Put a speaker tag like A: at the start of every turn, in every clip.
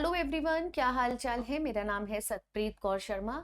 A: Hello everyone, क्या हाल चाल है। मेरा नाम है सतप्रीत कौर शर्मा।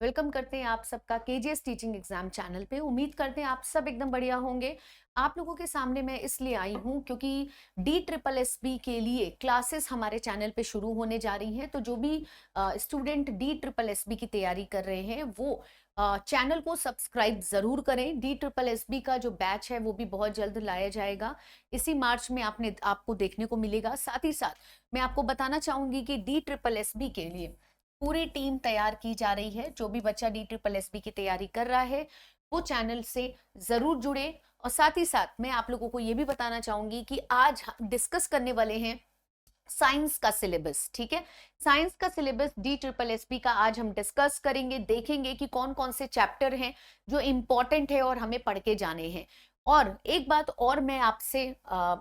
A: वेलकम करते हैं आप सबका केजीएस टीचिंग एग्जाम चैनल पे। उम्मीद करते हैं आप सब एकदम बढ़िया होंगे। आप लोगों के सामने मैं इसलिए आई हूँ क्योंकि DSSB के लिए क्लासेस हमारे चैनल पे शुरू होने जा रही हैं। तो जो भी स्टूडेंट DSSB की तैयारी कर रहे हैं वो चैनल को सब्सक्राइब जरूर करें। DSSB का जो बैच है वो भी बहुत जल्द लाया जाएगा। इसी मार्च में आपको देखने को मिलेगा। साथ ही साथ मैं आपको बताना चाहूंगी कि DSSB के लिए पूरी टीम तैयार की जा रही है। जो भी बच्चा DSSB की तैयारी कर रहा है वो चैनल से जरूर जुड़े। और साथ ही साथ मैं आप लोगों को ये भी बताना चाहूंगी कि आज हम डिस्कस करने वाले हैं साइंस का सिलेबस। ठीक है, साइंस का सिलेबस DSSB का आज हम डिस्कस करेंगे। देखेंगे कि कौन कौन से चैप्टर हैं जो इंपॉर्टेंट है और हमें पढ़ के जाने हैं। और एक बात और मैं आपसे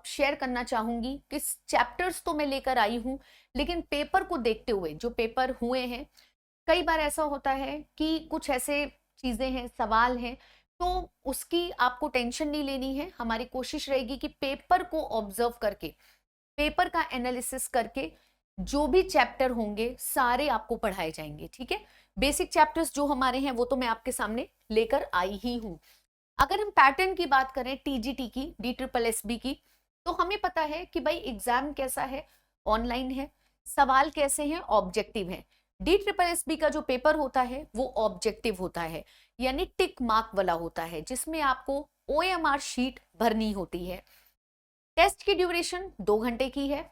A: शेयर करना चाहूंगी कि चैप्टर्स तो मैं लेकर आई हूं, लेकिन पेपर को देखते हुए जो पेपर हुए हैं, कई बार ऐसा होता है कि कुछ ऐसे चीजें हैं, सवाल हैं, तो उसकी आपको टेंशन नहीं लेनी है। हमारी कोशिश रहेगी कि पेपर को ऑब्जर्व करके, पेपर का एनालिसिस करके जो भी चैप्टर होंगे सारे आपको पढ़ाए जाएंगे। ठीक है, बेसिक चैप्टर्स जो हमारे हैं वो तो मैं आपके सामने लेकर आई ही हूं। अगर हम पैटर्न की बात करें TGT की, DSSB की, तो हमें पता है कि भाई एग्जाम कैसा है, ऑनलाइन है, सवाल कैसे हैं, ऑब्जेक्टिव है। DSSB का जो पेपर होता है वो ऑब्जेक्टिव होता है, यानी टिक मार्क वाला होता है, जिसमें आपको OMR शीट भरनी होती है। टेस्ट की ड्यूरेशन 2 घंटे की है।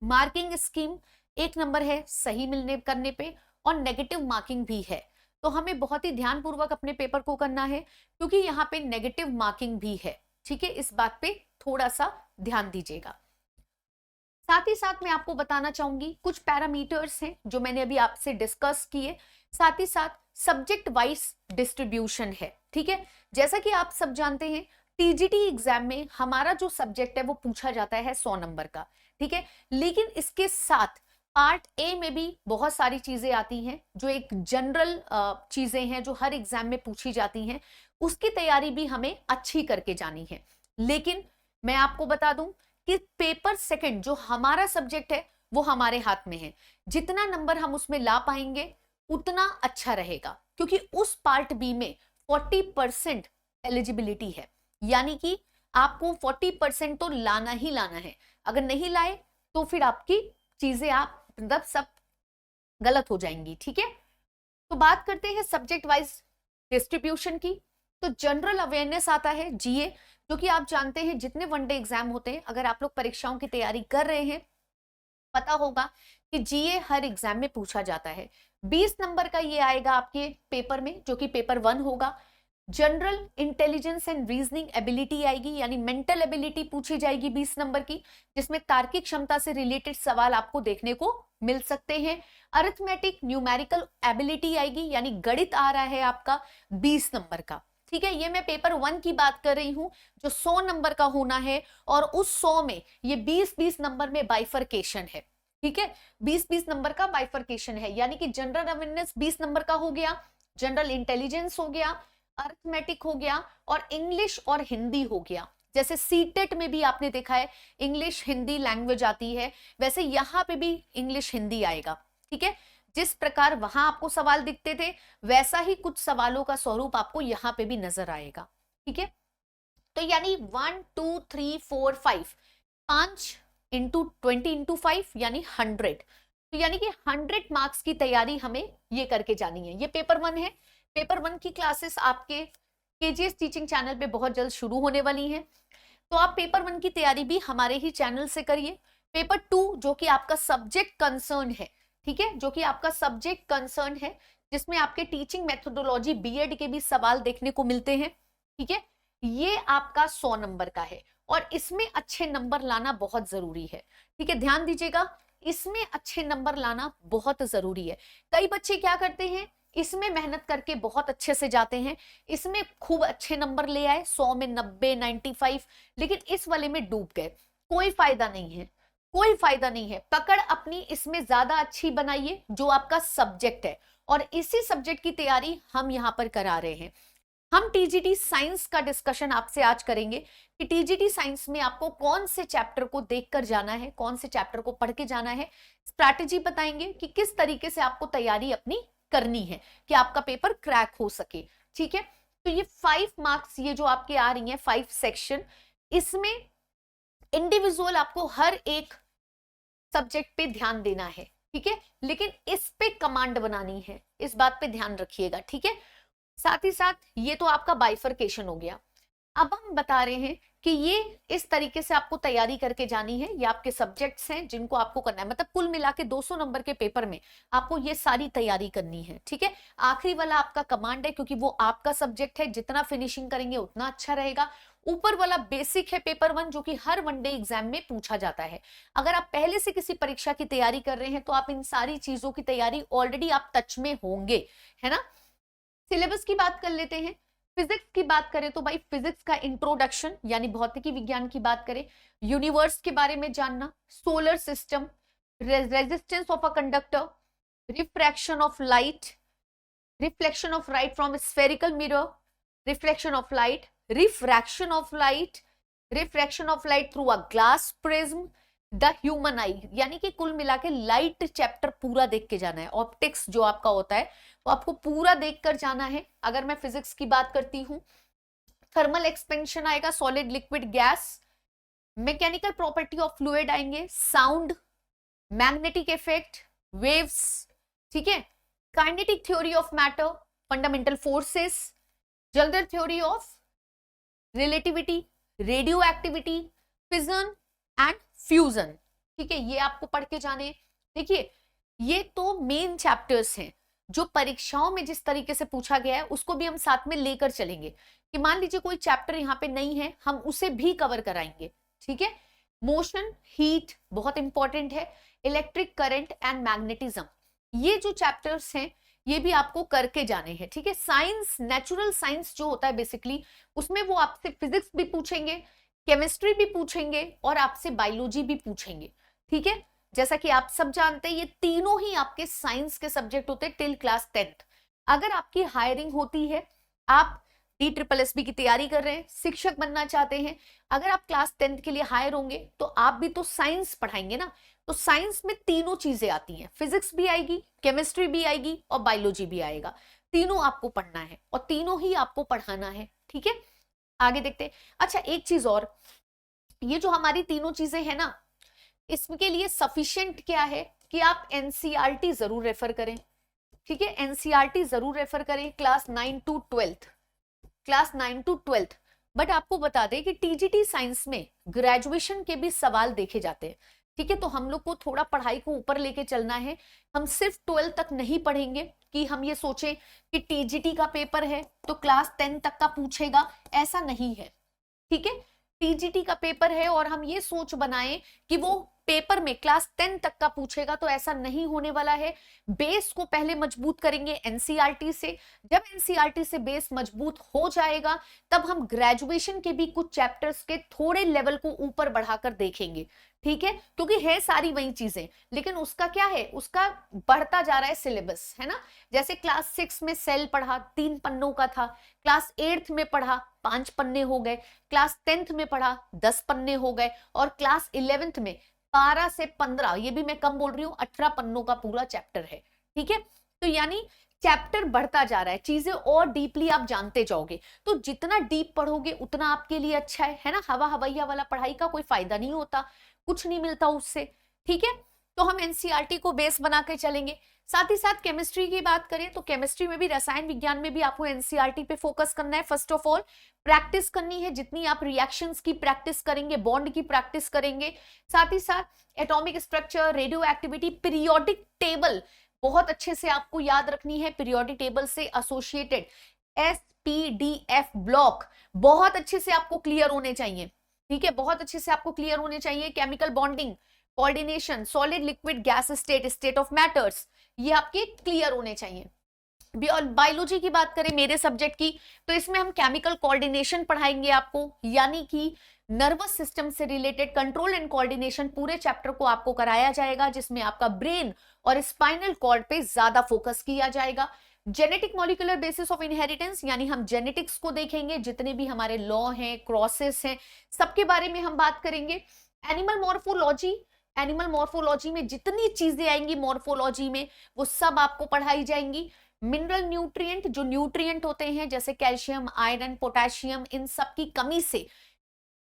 A: मार्किंग स्कीम 1 नंबर है सही मिलने करने पे, और नेगेटिव मार्किंग भी है। तो हमें बहुत ही ध्यानपूर्वक अपने पेपर को करना है क्योंकि यहाँ पे नेगेटिव मार्किंग भी है। ठीक है, इस बात पे थोड़ा सा ध्यान दीजिएगा। साथ ही साथ मैं आपको बताना चाहूंगी कुछ पैरामीटर्स हैं जो मैंने अभी आपसे डिस्कस किए। साथ ही साथ सब्जेक्ट वाइज डिस्ट्रीब्यूशन है। ठीक है, जैसा कि आप सब जानते हैं TGT एग्जाम में हमारा जो सब्जेक्ट है वो पूछा जाता है 100 नंबर का। ठीक है, लेकिन इसके साथ पार्ट ए में भी बहुत सारी चीजें आती हैं जो एक जनरल चीजें हैं जो हर एग्जाम में पूछी जाती हैं। उसकी तैयारी भी हमें अच्छी करके जानी है। लेकिन मैं आपको बता दूं कि पेपर सेकंड जो हमारा सब्जेक्ट है वो हमारे हाथ में है। जितना नंबर हम उसमें ला पाएंगे उतना अच्छा रहेगा, क्योंकि उस पार्ट बी में 40% एलिजिबिलिटी है, यानी कि आपको 40% तो लाना ही लाना है। अगर नहीं लाए तो फिर आपकी चीजें आप मतलब सब गलत हो जाएंगी। ठीक है, तो बात करते हैं सब्जेक्ट वाइज डिस्ट्रीब्यूशन की। तो जनरल अवेयरनेस आता है GA, जो कि आप जानते हैं जितने वनडे एग्जाम होते हैं, अगर आप लोग परीक्षाओं की तैयारी कर रहे हैं पता होगा कि GA हर एग्जाम में पूछा जाता है। 20 नंबर का ये आएगा आपके पेपर में, जो कि पेपर 1 होगा। General intelligence and reasoning ability आएगी, यानी मेंटल एबिलिटी पूछी जाएगी 20 नंबर की, जिसमें तार्किक क्षमता से रिलेटेड सवाल आपको देखने को मिल सकते हैं। अरिथमेटिक न्यूमेरिकल एबिलिटी आएगी, यानी गणित आ रहा है आपका 20 नंबर का। ठीक है, ये मैं पेपर 1 की बात कर रही हूं जो 100 नंबर का होना है, और उस 100 में ये 20-20 नंबर में बाइफरकेशन है। ठीक है, 20-20 नंबर का बाइफरकेशन है, यानी कि जनरल अवेयरनेस 20 नंबर का हो गया, जनरल इंटेलिजेंस हो गया, अरिथमेटिक हो गया, और इंग्लिश और हिंदी हो गया। जैसे सीटेट में भी आपने देखा है इंग्लिश हिंदी लैंग्वेज आती है, वैसे यहां पे भी इंग्लिश हिंदी आएगा। ठीक है, जिस प्रकार वहां आपको सवाल दिखते थे वैसा ही कुछ सवालों का स्वरूप आपको यहां पे भी नजर आएगा। ठीक है, तो यानी 1 2 3 4 5 5 इंटू 20 इंटू 5 यानी 100। तो यानी कि 100 मार्क्स की तैयारी हमें ये करके जानी है। ये पेपर 1 है। पेपर 1 की क्लासेस आपके KGS टीचिंग चैनल पे बहुत जल्द शुरू होने वाली हैं, तो आप पेपर 1 की तैयारी भी हमारे ही चैनल से करिए। पेपर 2 जो कि आपका सब्जेक्ट कंसर्न है, ठीक है, जो कि आपका सब्जेक्ट कंसर्न है, जिसमें आपके टीचिंग मेथोडोलॉजी BEd के भी सवाल देखने को मिलते हैं। ठीक है, ये आपका 100 नंबर का है, और इसमें अच्छे नंबर लाना बहुत जरूरी है। ठीक है, ध्यान दीजिएगा, इसमें अच्छे नंबर लाना बहुत जरूरी है। कई बच्चे क्या करते हैं, इसमें मेहनत करके बहुत अच्छे से जाते हैं, इसमें खूब अच्छे नंबर ले आए, 100 में 90 95, लेकिन इस वाले में डूब गए। कोई फायदा नहीं है, कोई फायदा नहीं है। पकड़ अपनी इसमें ज्यादा अच्छी बनाइए जो आपका सब्जेक्ट है, और इसी सब्जेक्ट की तैयारी हम यहां पर करा रहे हैं। हम टीजीटी साइंस का डिस्कशन आपसे आज करेंगे कि टीजीटी साइंस में आपको कौन से चैप्टर को देखकर जाना है, कौन से चैप्टर को पढ़ के जाना है। स्ट्रैटेजी बताएंगे कि किस तरीके से आपको तैयारी अपनी करनी है कि आपका पेपर क्रैक हो सके। ठीक है, तो ये 5 मार्क्स ये जो आपके आ रही हैं 5 सेक्शन, इसमें इंडिविजुअल आपको हर एक सब्जेक्ट पे ध्यान देना है। ठीक है, लेकिन इस पे कमांड बनानी है, इस बात पे ध्यान रखिएगा। ठीक है, साथ ही साथ ये तो आपका बाइफरकेशन हो गया। अब हम बता रहे हैं कि ये इस तरीके से आपको तैयारी करके जानी है। ये आपके सब्जेक्ट्स हैं जिनको आपको करना है, मतलब कुल मिला के 200 नंबर के पेपर में आपको ये सारी तैयारी करनी है। ठीक है, आखिरी वाला आपका कमांड है क्योंकि वो आपका सब्जेक्ट है, जितना फिनिशिंग करेंगे उतना अच्छा रहेगा। ऊपर वाला बेसिक है पेपर 1 जो कि हर वनडे एग्जाम में पूछा जाता है। अगर आप पहले से किसी परीक्षा की तैयारी कर रहे हैं तो आप इन सारी चीजों की तैयारी ऑलरेडी आप टच में होंगे, है ना। सिलेबस की बात कर लेते हैं। फिजिक्स की बात करें तो भाई फिजिक्स का इंट्रोडक्शन यानी भौतिकी विज्ञान की बात करें, यूनिवर्स के बारे में जानना, solar system, resistance of a conductor, refraction of light, reflection of light from spherical mirror, reflection of light, refraction of light, refraction of light through a glass prism, the human आई, यानी कि कुल मिला के light chapter पूरा देख के जाना है। ऑप्टिक्स जो आपका होता है वो आपको पूरा देख कर जाना है। अगर मैं फिजिक्स की बात करती हूँ, थर्मल एक्सपेंशन आएगा, solid liquid gas, mechanical property of fluid आएंगे, साउंड, मैग्नेटिक इफेक्ट, वेव्स, ठीक है, kinetic theory of matter, fundamental forces, general theory of relativity, radio activity, fission and fusion. ठीक है, ये आपको पढ़ के जाने। देखिए ये तो मेन चैप्टर्स हैं जो परीक्षाओं में जिस तरीके से पूछा गया है उसको भी हम साथ में लेकर चलेंगे कि मान लीजिए कोई चैप्टर यहाँ पे नहीं है, हम उसे भी कवर कराएंगे। ठीक है, मोशन, हीट बहुत इंपॉर्टेंट है, इलेक्ट्रिक करंट एंड मैग्नेटिज्म, ये जो चैप्टर्स हैं ये भी आपको करके जाने हैं। ठीक है, साइंस, नेचुरल साइंस जो होता है बेसिकली उसमें वो आपसे फिजिक्स भी पूछेंगे, केमिस्ट्री भी पूछेंगे और आपसे बायोलॉजी भी पूछेंगे। ठीक है, जैसा कि आप सब जानते हैं ये तीनों ही आपके साइंस के सब्जेक्ट होते हैं टिल क्लास 10th। अगर आपकी हायरिंग होती है, आप DSSB की तैयारी कर रहे हैं, शिक्षक बनना चाहते हैं, अगर आप क्लास 10th के लिए हायर होंगे तो आप भी तो साइंस पढ़ाएंगे ना। तो साइंस में तीनों चीजें आती हैं, फिजिक्स भी आएगी, केमिस्ट्री भी आएगी और बायोलॉजी भी आएगा। तीनों आपको पढ़ना है और तीनों ही आपको पढ़ाना है। ठीक है, आगे देखते हैं। अच्छा एक चीज और, ये जो हमारी तीनों चीजें हैं ना, इसके लिए सफिशिएंट क्या है कि आप एनसीईआरटी जरूर रेफर करें। ठीक है, एनसीईआरटी जरूर रेफर करें, class 9 to 12th, class 9 to 12th। But आपको बता दें कि टीजीटी साइंस में ग्रेजुएशन के भी सवाल देखे जाते हैं। ठीक है, तो हम लोग को थोड़ा पढ़ाई को ऊपर लेके चलना है। हम सिर्फ 12 तक नहीं पढ़ेंगे कि हम ये सोचें कि टीजीटी का पेपर है तो क्लास 10 तक का पूछेगा, ऐसा नहीं है। ठीक है, टीजीटी का पेपर है और हम ये सोच बनाएं कि वो पेपर में क्लास 10 तक का पूछेगा, तो ऐसा नहीं होने वाला है। बेस को पहले मजबूत करेंगे एनसीईआरटी से, जब एनसीईआरटी से बेस मजबूत हो जाएगा तब हम ग्रेजुएशन के भी कुछ चैप्टर्स के थोड़े लेवल को ऊपर बढ़ाकर देखेंगे। ठीक है, क्योंकि है सारी वही चीजें, लेकिन उसका क्या है, उसका बढ़ता जा रहा है सिलेबस, है ना। जैसे क्लास 6 में सेल पढ़ा 3 पन्नों का था, क्लास 8th में पढ़ा 5 पन्ने हो गए, क्लास 10th में पढ़ा 10 पन्ने हो गए और क्लास 11th में 12 से 15, ये भी मैं कम बोल रही हूँ, 18 पन्नों का पूरा चैप्टर है। ठीक है, तो यानी चैप्टर बढ़ता जा रहा है, चीजें और डीपली आप जानते जाओगे। तो जितना डीप पढ़ोगे उतना आपके लिए अच्छा है ना। हवा हवैया वाला पढ़ाई का कोई फायदा नहीं होता, कुछ नहीं मिलता उससे। ठीक है, तो हम एनसीईआरटी को बेस बना के चलेंगे। साथ ही साथ केमिस्ट्री की बात करें तो केमिस्ट्री में भी, रसायन विज्ञान में भी आपको एनसीईआरटी पे फोकस करना है। फर्स्ट ऑफ ऑल प्रैक्टिस करनी है, जितनी आप रिएक्शंस की प्रैक्टिस करेंगे, बॉन्ड की प्रैक्टिस करेंगे, साथ ही साथ atomic structure, radio activity, periodic table बहुत अच्छे से आपको याद रखनी है। पीरियोडिक टेबल से एसोसिएटेड SPDF ब्लॉक बहुत अच्छे से आपको क्लियर होने चाहिए। ठीक है, बहुत अच्छे से आपको क्लियर होने चाहिए। Chemical bonding, coordination, solid liquid gas state, state of matters, ये आपके क्लियर होने चाहिए। बायोलॉजी की बात करें मेरे सब्जेक्ट की, तो इसमें हम केमिकल कोऑर्डिनेशन पढ़ाएंगे आपको, यानी कि नर्वस सिस्टम से रिलेटेड कंट्रोल एंड कोऑर्डिनेशन पूरे चैप्टर को आपको कराया जाएगा, जिसमें आपका ब्रेन और स्पाइनल कॉर्ड पे ज्यादा फोकस किया जाएगा। Genetic molecular basis of inheritance, यानी हम जेनेटिक्स को देखेंगे, जितने भी हमारे लॉ हैं, क्रॉसेस हैं, सबके बारे में हम बात करेंगे। एनिमल मॉर्फोलॉजी, एनिमल मॉर्फोलॉजी में जितनी चीजें आएंगी मॉर्फोलॉजी में वो सब आपको पढ़ाई जाएंगी। मिनरल न्यूट्रिएंट, जो न्यूट्रिएंट होते हैं जैसे कैल्शियम, आयरन, पोटेशियम, इन सब की कमी से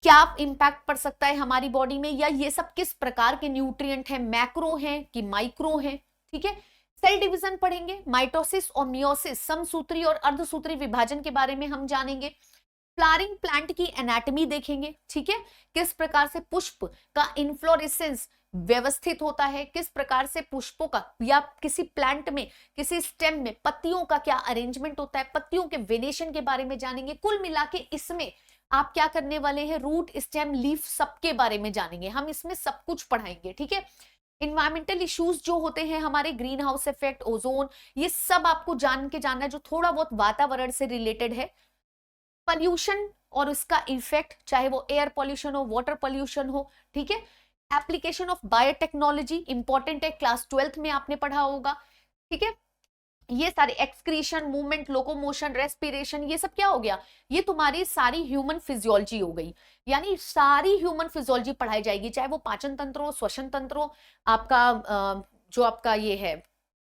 A: क्या इंपैक्ट पड़ सकता है हमारी बॉडी में, या ये सब किस प्रकार के न्यूट्रिएंट हैं, मैक्रो हैं कि माइक्रो हैं, ठीक है। सेल डिवीजन पढ़ेंगे, माइटोसिस और मियोसिस, समसूत्री और अर्धसूत्री विभाजन के बारे में हम जानेंगे। फ्लावरिंग प्लांट की एनाटॉमी देखेंगे, ठीक है, किस प्रकार से पुष्प का इन्फ्लोरेसेंस व्यवस्थित होता है, किस प्रकार से पुष्पों का या किसी प्लांट में, किसी स्टेम में पत्तियों का क्या अरेंजमेंट होता है, पत्तियों के वेनेशन के बारे में जानेंगे। कुल मिला के इसमें आप क्या करने वाले हैं, रूट, स्टेम, लीफ सबके बारे में जानेंगे, हम इसमें सब कुछ पढ़ाएंगे, ठीक है। इन्वायरमेंटल इश्यूज जो होते हैं हमारे, ग्रीन हाउस इफेक्ट, ओजोन, ये सब आपको जान के जानना है, जो थोड़ा बहुत वातावरण से रिलेटेड है। पॉल्यूशन और उसका इफेक्ट, चाहे वो एयर पॉल्यूशन हो, वाटर पॉल्यूशन हो, ठीक है। एप्लीकेशन ऑफ बायोटेक्नोलॉजी इंपॉर्टेंट है, क्लास 12th में आपने पढ़ा होगा, ठीक है। ये सारे एक्सक्रीशन, मूवमेंट, लोकोमोशन, रेस्पिरेशन, ये सब क्या हो गया, ये तुम्हारी सारी ह्यूमन फिजियोलॉजी हो गई, यानी सारी ह्यूमन फिजियोलॉजी पढ़ाई जाएगी, चाहे वो पाचन तंत्र हो, श्वसन तंत्र हो, आपका जो आपका ये है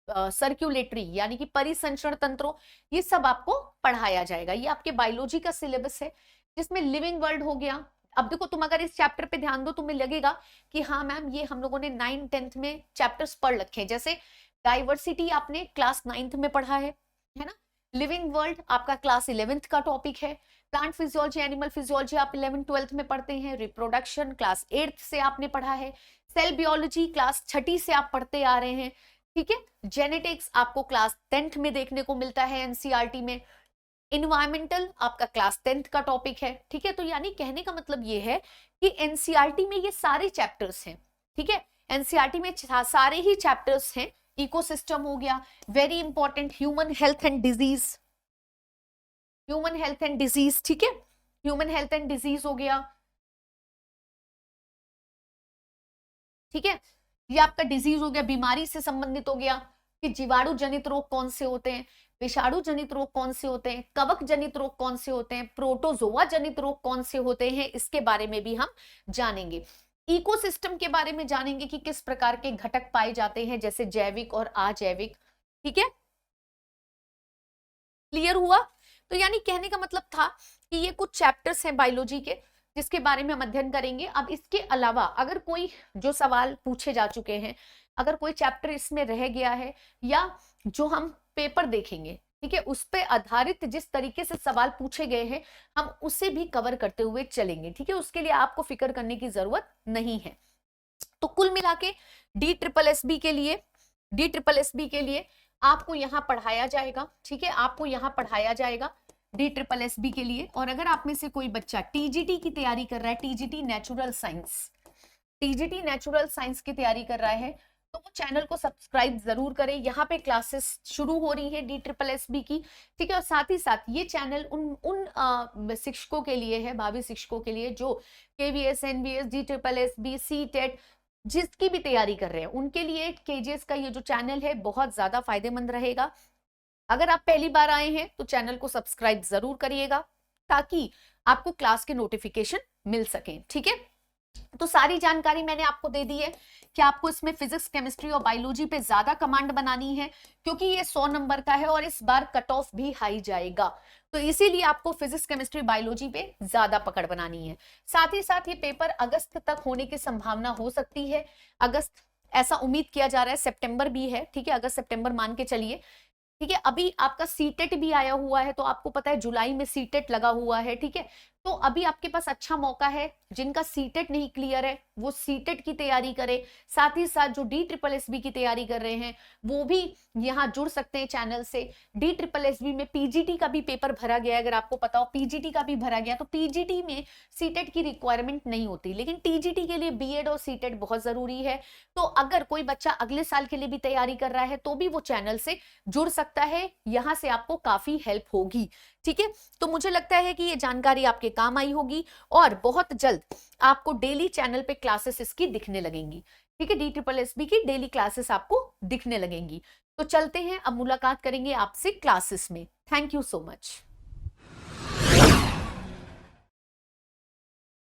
A: सर्क्यूलेटरी यानी कि परिसंचरण तंत्रों, ये सब आपको पढ़ाया जाएगा। ये आपके बायोलॉजी का सिलेबस है, जिसमें लिविंग वर्ल्ड हो गया। अब देखो, तुम अगर इस चैप्टर पे ध्यान दो, तुम्हें लगेगा कि हाँ मैम ये हम लोगों ने 9th 10th में चैप्टर्स पढ़ रखे हैं, जैसे डाइवर्सिटी आपने क्लास 9th में पढ़ा है ना। लिविंग वर्ल्ड आपका क्लास 11th का टॉपिक है। प्लांट फिजियोलॉजी, एनिमल फिजियोलॉजी आप 11th 12th में पढ़ते हैं। रिप्रोडक्शन क्लास 8th से आपने पढ़ा है। सेल बियोलॉजी क्लास 6ठी से आप पढ़ते आ रहे हैं, ठीक है। जेनेटिक्स आपको क्लास 10th में देखने को मिलता है एनसीईआरटी में। इन्वायरमेंटल आपका क्लास 10th का टॉपिक है, ठीक है। तो यानी कहने का मतलब ये है कि एनसीईआरटी में ये सारे चैप्टर्स हैं, ठीक है। एनसीईआरटी में सारे ही चैप्टर्स हैं। इकोसिस्टम हो गया, very important, human health and disease, human health and disease, ठीक है। ह्यूमन हेल्थ एंड डिजीज हो गया, ठीक है। ये आपका डिजीज हो गया, बीमारी से संबंधित हो गया कि जीवाणु जनित रोग कौन से होते हैं, विषाणु जनित रोग कौन से होते हैं, कवक जनित रोग कौन से होते हैं, प्रोटोजोआ जनित रोग कौन से होते हैं, इसके बारे में भी हम जानेंगे। इकोसिस्टम के बारे में जानेंगे कि किस प्रकार के घटक पाए जाते हैं, जैसे जैविक और अजैविक, ठीक है। क्लियर हुआ? तो यानी कहने का मतलब था कि ये कुछ चैप्टर्स हैं बायोलॉजी के जिसके बारे में हम अध्ययन करेंगे। अब इसके अलावा अगर कोई जो सवाल पूछे जा चुके हैं, अगर कोई चैप्टर इसमें रह गया है या जो हम पेपर देखेंगे, ठीक है, उस पे आधारित जिस तरीके से सवाल पूछे गए हैं हम उसे भी कवर करते हुए चलेंगे, ठीक है। उसके लिए आपको फिक्र करने की जरूरत नहीं है। तो कुल मिला के DSSB के लिए आपको यहाँ पढ़ाया जाएगा, ठीक है, आपको यहाँ पढ़ाया जाएगा DSSB के लिए। और अगर आप में से कोई बच्चा TGT की तैयारी कर रहा है, TGT नेचुरल साइंस की तैयारी कर रहा है, तो वो चैनल को सब्सक्राइब जरूर करें। यहाँ पे क्लासेस शुरू हो रही है DSSB की, ठीक है। और साथ ही साथ ये चैनल उन शिक्षकों के लिए है, भावी शिक्षकों के लिए, जो KVS, NVS, DSSB, CTET जिसकी भी तैयारी कर रहे हैं, उनके लिए KGS का ये जो चैनल है बहुत ज्यादा फायदेमंद रहेगा। अगर आप पहली बार आए हैं तो चैनल को सब्सक्राइब जरूर करिएगा ताकि आपको क्लास के नोटिफिकेशन मिल सके, ठीक है। तो सारी जानकारी मैंने आपको दे दी है कि आपको इसमें फिजिक्स, केमिस्ट्री और बायोलॉजी पे ज्यादा कमांड बनानी है क्योंकि ये 100 नंबर का है और इस बार कट ऑफ भी हाई जाएगा, तो इसीलिए आपको फिजिक्स, केमिस्ट्री, बायोलॉजी पे ज्यादा पकड़ बनानी है। साथ ही साथ ये पेपर अगस्त तक होने की संभावना हो सकती है। अगस्त ऐसा उम्मीद किया जा रहा है, सितंबर भी है, ठीक है, अगस्त सितंबर मान के चलिए, ठीक है। अभी आपका सीटेट भी आया हुआ है, तो आपको पता है जुलाई में सीटेट लगा हुआ है, ठीक है। तो अभी आपके पास अच्छा मौका है, जिनका सीटेट नहीं क्लियर है वो सीटेट की तैयारी करें। साथ ही साथ जो DSSB की तैयारी कर रहे हैं वो भी यहाँ जुड़ सकते हैं चैनल से। DSSB में PGT का भी पेपर भरा गया है, अगर आपको पता हो PGT का भी भरा गया, तो PGT में सीटेट की रिक्वायरमेंट नहीं होती, लेकिन TGT के लिए BEd और सीटेट बहुत जरूरी है। तो अगर कोई बच्चा अगले साल के लिए भी तैयारी कर रहा है तो भी वो चैनल से जुड़ सकता है, यहाँ से आपको काफी हेल्प होगी, ठीक है। तो मुझे लगता है कि ये जानकारी आपके काम आई होगी और बहुत जल्द आपको डेली चैनल पे क्लासेस इसकी दिखने लगेंगी, ठीक है। DSSB की डेली क्लासेस आपको दिखने लगेंगी। तो चलते हैं, अब मुलाकात करेंगे आपसे क्लासेस में। Thank you so much.